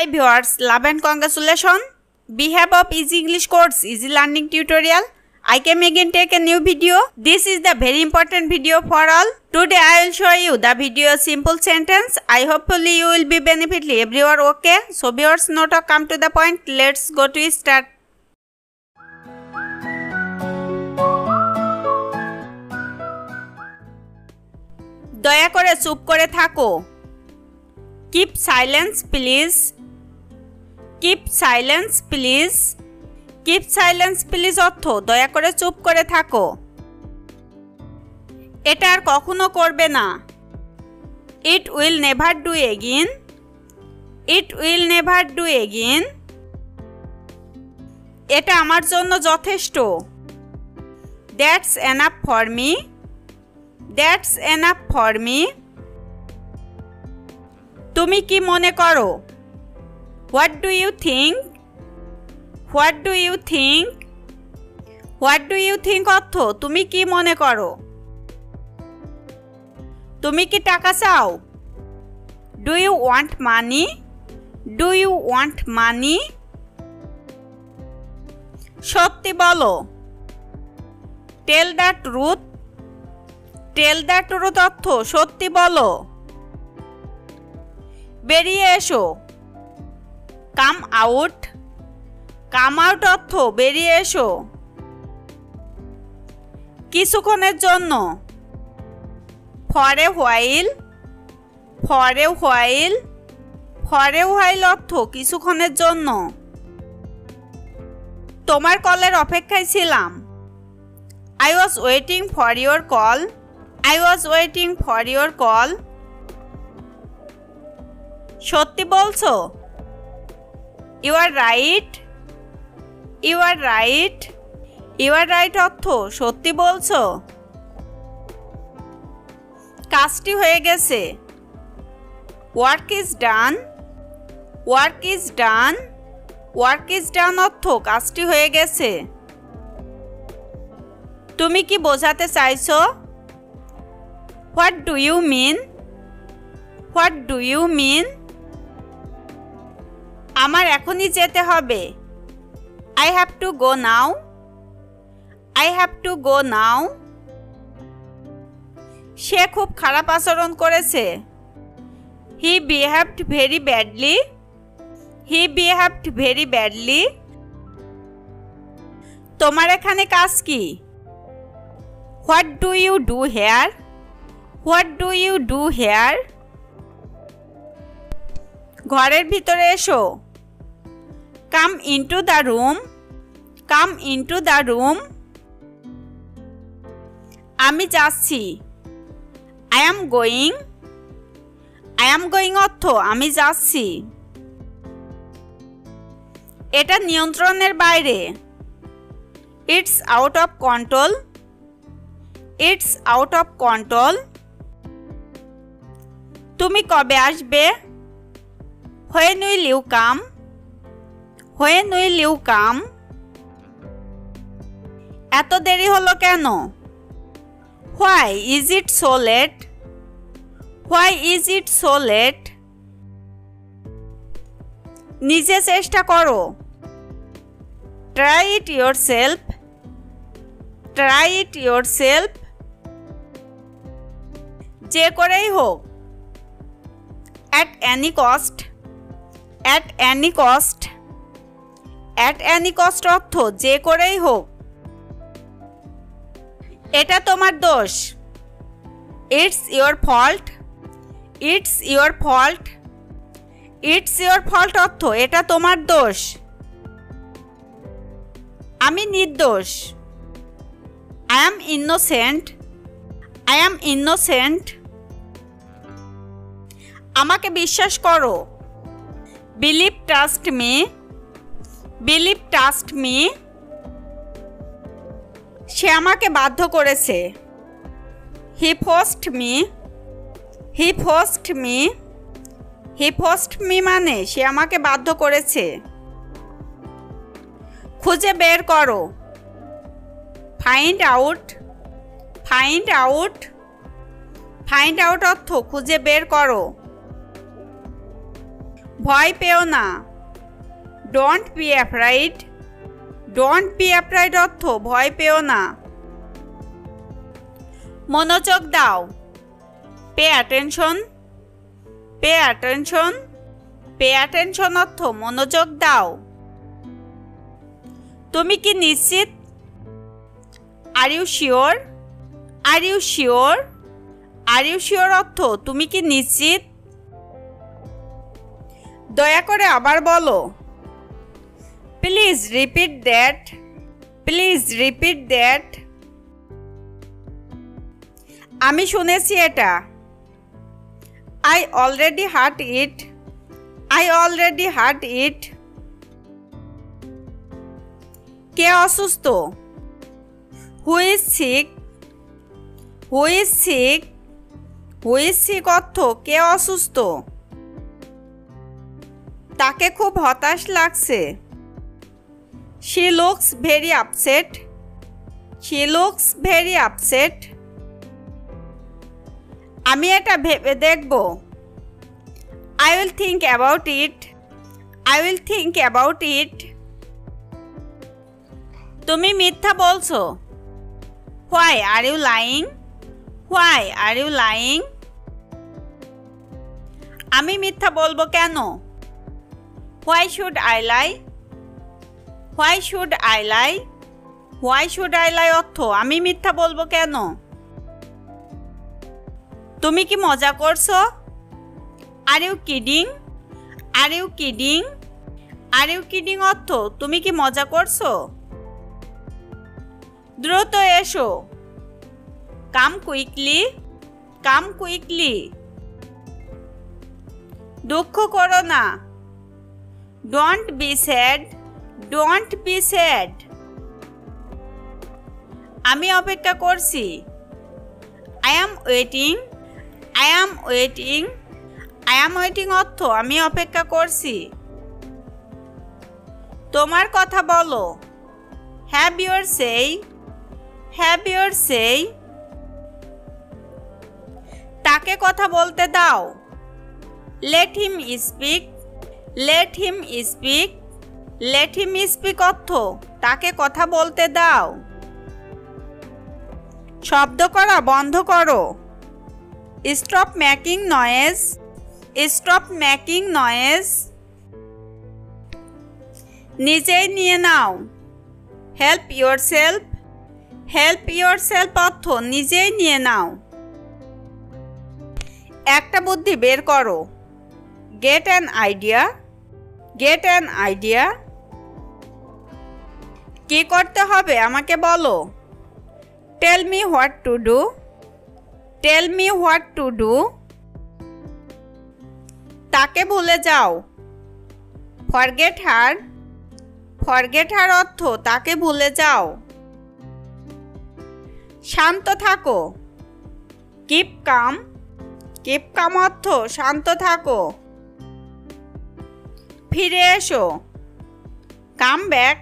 Hi viewers, love and congratulations. Behalf of Easy English Course, Easy Learning Tutorial, I came again take a new video. This is the very important video for all. Today I will show you the video simple sentence. I hopefully you will be benefitly everywhere okay. So viewers, no talk, come to the point. Let's go to start. দয়া করে চুপ করে থাকো। Keep silence please. Keep silence please. Keep silence please অর্থ দয়া করে চুপ করে থাকো। এটা আর কখনো করবে না। It will never do again. It will never do again. এটা আমার জন্য যথেষ্ট। That's enough for me. That's enough for me. তুমি কি মনে করো? What do you think? What do you think? What do you think অর্থ তুমি কি মনে করো? তুমি কি টাকা চাও? Do you want money? Do you want money? সত্যি বলো। Tell the truth. Tell the truth অর্থ সত্যি বলো। বেরিয়ে এসো। Come out. Come out অর্থ বেরিয়ে এসো। কিছুক্ষণের জন্য। For a while. For a while. For a while অর্থ কিছুক্ষণের জন্য। তোমার কলের অপেক্ষায় ছিলাম। I was waiting for your call. I was waiting for your call. সত্যি বলছো? You are right. You are right. You are right অর্থ সত্যি বলছো। কাজটি হয়ে গেছে। Work is done. Work is done. Work is done অর্থ কাজটি হয়ে গেছে। তুমি কি বোঝাতে চাইছো? What do you mean? What do you mean? আমার এখনই যেতে হবে। I have to go now. I have to go now. সে খুব খারাপ আচরণ করেছে। He behaved very badly. He behaved very badly. তোমার এখানে কাজ কি? What do you do here? What do you do here? ঘরের ভিতরে এসো। Come into the room. Come into the room. আমি যাচ্ছি। I am going. I am going অর্থ আমি যাচ্ছি। এটা নিয়ন্ত্রণের বাইরে। It's out of control. It's out of control. তুমি কবে আসবে? When will you come? When will you come? এত দেরি হলো কেন? Why is it so late? Why is it so late? নিজে চেষ্টা করো। Try it yourself. Try it yourself. যে করেই হোক। At any cost. At any cost. At any cost অর্থ যে করেই হোক। এটা তোমার দোষ। It's your fault. It's your fault. It's your fault অর্থ এটা তোমার দোষ। আমি নির্দোষ। I am innocent. I am innocent. আমাকে বিশ্বাস করো। Believe, trust me. Believe, trust me. সে আমাকে বাধ্য করেছে। He forced me. He forced me. He forced me মানে সে আমাকে বাধ্য করেছে। খুঁজে বের করো। Find out. Find out. Find out অর্থ খুঁজে বের করো। ভয় পেও না। Don't be afraid. Don't be afraid অর্থ ভয় পেও না। মনোযোগ দাও। Pay attention. Pay attention. Pay attention অর্থ মনোযোগ দাও। তুমি কি নিশ্চিত? Are you sure? Are you sure? Are you sure অর্থ তুমি কি নিশ্চিত? দয়া করে আবার বলো। Please repeat that. Please repeat that. আমি শুনেছি এটা। I already heard it. I already heard it. কে অসুস্থ? Who is sick? Who is sick? Who is sick অর্থ কে অসুস্থ? তাকে খুব হতাশ লাগছে। She looks very upset. She looks very upset. আমি এটা ভেবে দেখব। I will think about it. I will think about it. তুমি মিথ্যা বলছো। Why are you lying? Why are you lying? আমি মিথ্যা বলবো কেন? Why should I lie? Why should I lie? Why should I lie অর্থ আমি মিথ্যা বলবো কেন? তুমি কি মজা করছো? Are you kidding? Are you kidding? Are you kidding অর্থ তুমি কি মজা করছো? দ্রুত এসো। Come quickly. Come quickly. দুঃখ করো না। Don't be sad. Don't be sad. আমি অপেক্ষা করছি। I am waiting. I am waiting. I am waiting অর্থ আমি অপেক্ষা করছি। তোমার কথা বলো। Have your say. Have your say. তাকে কথা বলতে দাও। Let him speak. Let him speak. Let him speak অর্থ তাকে কথা বলতে দাও। শব্দ করা বন্ধ করো। Stop making noise. Stop making noise. নিজেই নিয়ে নাও। Help yourself. Help yourself অর্থ নিজেই নিয়ে নাও। একটা বুদ্ধি বের করো। Get an idea. Get an idea. কি করতে হবে আমাকে বলো। Tell me what to do. Tell me what to do. তাকে ভুলে যাও। Forget her. Forget her অর্থ তাকে ভুলে যাও। শান্ত থাকো। Keep calm. Keep calm অর্থ শান্ত থাকো। ফিরে এসো। Come back.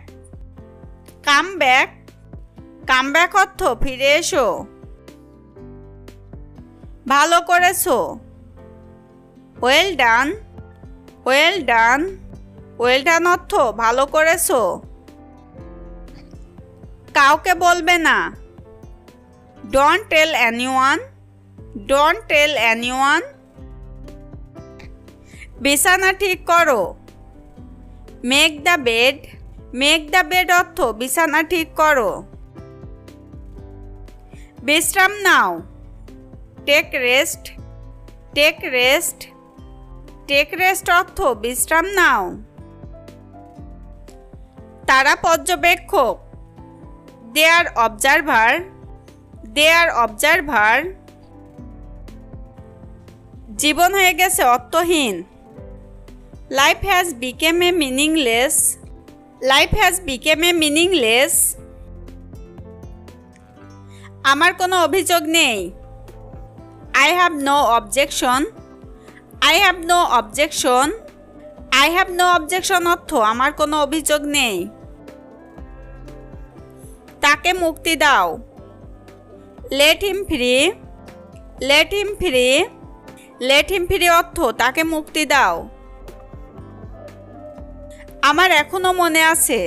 Come back. Come back অর্থ ফিরে এসো। ভালো করেছো। Well done. Well done. Well done অর্থ ভালো করেছো। কাউকে বলবে না। Don't tell anyone. Don't tell anyone. বিছানা ঠিক করো। Make the bed. Make the bed অর্থ বিছানা ঠিক করো। বিশ্রাম নাও। Take rest. Take rest. Take rest অর্থ বিশ্রাম নাও। তারা পর্যবেক্ষক। They are observer. They are observer. জীবন হয়ে গেছে অর্থহীন। Life has become a meaningless. Life has become a meaningless. আমার কোনো অভিযোগ নেই। I have no objection. I have no objection. I have no objection অর্থ আমার কোনো অভিযোগ নেই। তাকে মুক্তি দাও। Let him free. Let him free. Let him free অর্থ তাকে মুক্তি দাও। আমার এখনো মনে আছে।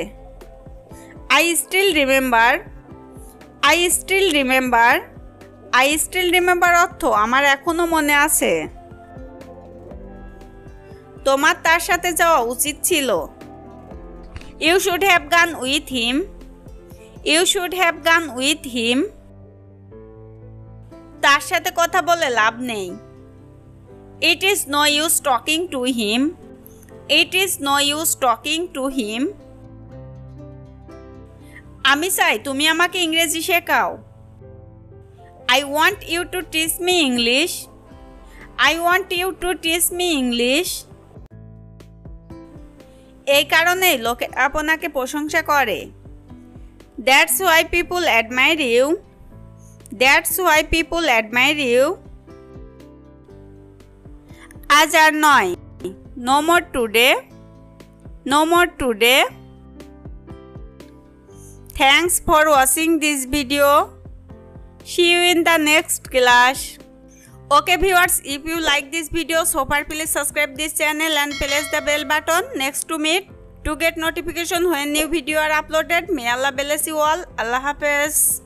I still remember. I still remember. I still remember অর্থ আমার এখনো মনে আছে। তোমার তার সাথে যাওয়া উচিত ছিল। You should have gone with him. You should have gone with him. তার সাথে কথা বলে লাভ নেই। It is no use talking to him. It is no use talking to him. আমি চাই তুমি আমাকে ইংরেজি শেখাও। I want you to teach me English. I want you to teach me English. এই কারণেই লোকে আপনাকে প্রশংসা করে। That's why people admire you. That's why people admire you. আজ আর নয়। No more today. No more today. Thanks for watching this video. See you in the next class. Okay viewers, if you like this video, so far please subscribe this channel and press the bell button next to it to get notification when new video are uploaded. May Allah bless you all. Allah Hafiz.